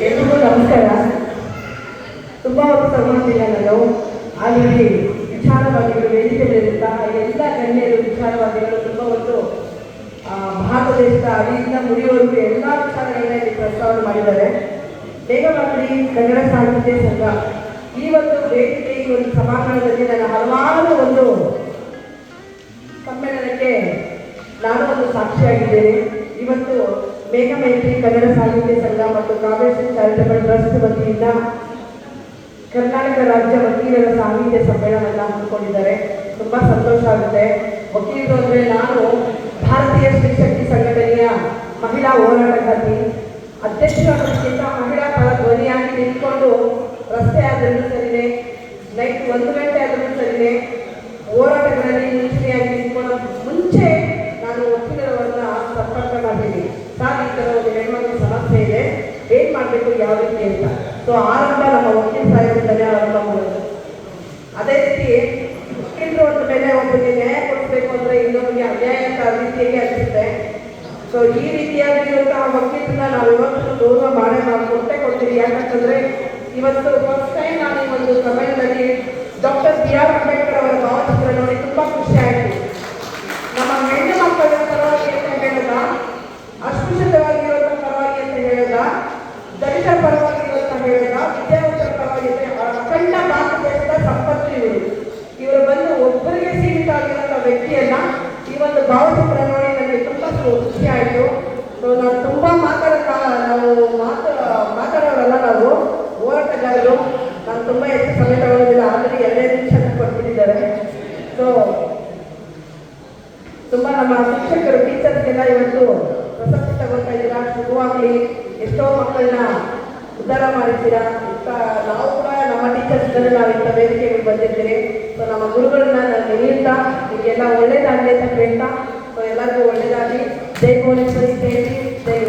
ಎಲ್ರಿಗೂ ನಮಸ್ಕಾರ. ತುಂಬ ಹೊತ್ತು ತಗೊಂಡಿಲ್ಲ ನಾನು ಆಲ್ರೆಡಿ ವಿಚಾರವಾದಿಗಳು ವೇದಿಕೆಗಳಿರುತ್ತಾ ಎಲ್ಲ ಗಣ್ಯರು ವಿಚಾರವಾದಿಗಳು ತುಂಬ ಹೊತ್ತು ಭಾರತ ದೇಶದ ಅಡಿಯಿಂದ ಮುಡಿಯವರೆಗೂ ಎಲ್ಲ ವಿಚಾರಗಳನ್ನ ಇಲ್ಲಿ ಪ್ರಸ್ತಾವನೆ ಮಾಡಿದ್ದಾರೆ. ಬೇಗಮಂಗಡಿ ಕನ್ನಡ ಸಾಹಿತ್ಯ ಸಂಘ ಈ ಒಂದು ವೇದಿಕೆ ಈ ಒಂದು ಸಭಾಂಗಣದಲ್ಲಿ ನನ್ನ ಹಲವಾರು ಒಂದು ಸಮ್ಮೇಳನಕ್ಕೆ ನಾನು ಒಂದು ಸಾಕ್ಷಿಯಾಗಿದ್ದೇನೆ. ಇವತ್ತು ಮೇಘಮೈತ್ರಿ ಕನ್ನಡ ಸಾಹಿತ್ಯ ಸಂಘ ಮತ್ತು ಕಾವೇರಿ ಚಾರಿಟಬಲ್ ಟ್ರಸ್ಟ್ ವತಿಯಿಂದ ಕರ್ನಾಟಕ ರಾಜ್ಯ ವಕೀಲರ ಸಾಹಿತ್ಯ ಸಮ್ಮೇಳನವನ್ನು ಹಮ್ಮಿಕೊಂಡಿದ್ದಾರೆ. ತುಂಬ ಸಂತೋಷ ಆಗುತ್ತೆ. ವಕೀಲರು ಅಂದರೆ ನಾನು ಭಾರತೀಯ ಸ್ತ್ರೀಶಕ್ತಿ ಸಂಘಟನೆಯ ಮಹಿಳಾ ಹೋರಾಟಗಾರ್ತಿ, ಅಧ್ಯಕ್ಷರಾಗೋದಕ್ಕಿಂತ ಮಹಿಳಾ ಪರ ಧ್ವನಿಯಾಗಿ ನಿಂತ್ಕೊಂಡು ರಸ್ತೆ ಆದರೂ ಸರಿಯೇ, ನೈಟ್ 1 ಗಂಟೆ ಆದರೂ ಸರಿಯೇ ಹೋರಾಟಗಳಲ್ಲಿ ಮುಂಚೂಣಿಯಾಗಿ ನಿಂತ್ಕೊಳ್ಳೋ ಮುಂಚೆ ನಾನು ವಕೀಲರವನ್ನ ಸಂಪರ್ಕ ಮಾಡಿದ್ದೀನಿ. ಸಾರ್, ಈ ಥರ ಒಂದು ಹೆಣ್ಮಕ್ಳ ಸಮಸ್ಯೆ ಇದೆ, ಏನು ಮಾಡಬೇಕು, ಯಾವ ರೀತಿ ಅಂತ. ಸೊ ಆರಂಭ ನಮ್ಮ ವಕೀಲ ಸಾಹಿತ್ಯದಲ್ಲೇ ಆರಂಭ ಮಾಡೋದು. ಅದೇ ರೀತಿ ವಕೀಲರು ಒಂದು ಮೇಲೆ ಒಬ್ಬರಿಗೆ ನ್ಯಾಯ ಕೊಡಿಸ್ಬೇಕು ಅಂದರೆ ಇನ್ನೊಬ್ಬರಿಗೆ ಅನ್ಯಾಯ ಅಂತ ರೀತಿಯಾಗಿ ಅನಿಸುತ್ತೆ. ಸೊ ಈ ರೀತಿಯಾಗಿರುವಂತಹ ವಕೀಲರನ್ನ ನಾವು ಇವತ್ತು ಗೌರವ ಕೊಟ್ಟೆ ಕೊಡ್ತೀವಿ. ಯಾಕಂತಂದರೆ ಇವತ್ತು ಫಸ್ಟ್ ಟೈಮ್ ನಾನು ಈ ಒಂದು ಸಮ್ಮೇಳನದಲ್ಲಿ ಡಾಕ್ಟರ್ B.R. ಅಂಬೇಡ್ಕರ್ ಅವರ ಭಾವಚಿತ್ರ ನೋಡಿ ತುಂಬ ಖುಷಿ ಆಯಿತು. ನಮ್ಮ ಹೆಣ್ಣು ಮಕ್ಕಳ ಪರವಾಗಿ ಅಂತ ಹೇಳೋದ, ಅಸ್ಪೃಶ್ಯವಾಗಿರುವಂಥ ಪರವಾಗಿ ಅಂತ ಹೇಳೋದ, ದಲಿತರ ಪರವಾಗಿರುವಂತ ಹೇಳೋದ, ವಿದ್ಯಾವಂತರ ಪರವಾಗಿ ಅಖಂಡ ಭಾರತ ದೇಶದ ಸಂಪತ್ತು ಇವರು ಬಂದು ಒಬ್ಬರಿಗೆ ಸೀಮಿತ ಆಗಿರುವಂಥ ವ್ಯಕ್ತಿಯನ್ನ ಈ ಒಂದು ಭಾವಚಿತ್ರ ನೋಡಿ ನನಗೆ ತುಂಬ ಖುಷಿ ಆಯಿತು. ಸೊ ನಾನು ತುಂಬ ಮಾತಾಡೋರಲ್ಲ, ನಾವು ಹೋರಾಟಗಾರರು. ನಾನು ತುಂಬ ಹೆಚ್ಚು ಸಮಯ ತಗೊಳ್ಳೋದಿಲ್ಲ, ಆಲ್ರೆಡಿ 2 ನಿಮಿಷ ಕೊಟ್ಬಿಟ್ಟಿದ್ದಾರೆ. ಸೊ ತುಂಬ ನಮ್ಮ ಶಿಕ್ಷಕರು ಟೀಚರ್ಸ್ಗೆಲ್ಲ ಇವತ್ತು ಪ್ರಶಸ್ತಿ ತಗೊಳ್ತಾ ಇದ್ದೀರಾ, ಶುಭವಾಗಲಿ. ಎಷ್ಟೋ ಮಕ್ಕಳನ್ನ ಉದ್ಧಾರ ಮಾಡಿದ್ದೀರಾ. ನಾವು ಕೂಡ ನಮ್ಮ ಟೀಚರ್ಸ್ಗಳು ನಾವು ಇಂಥ ವೇದಿಕೆಗಳು ಬಂದಿದ್ದೀರಿ. ಸೊ ನಮ್ಮ ಗುರುಗಳನ್ನ ನಾನು ನೆನೆಯುತ್ತಾ ನಿಮಗೆಲ್ಲ ಒಳ್ಳೇದಾಗಲಿ ಅಂತ ಹೇಳ್ತಾ, ಸೊ ಎಲ್ಲರಿಗೂ ಒಳ್ಳೇದಾಗಲಿ. ಜೈ ಭುವನೇಶ್ವರಿ, ಜೈ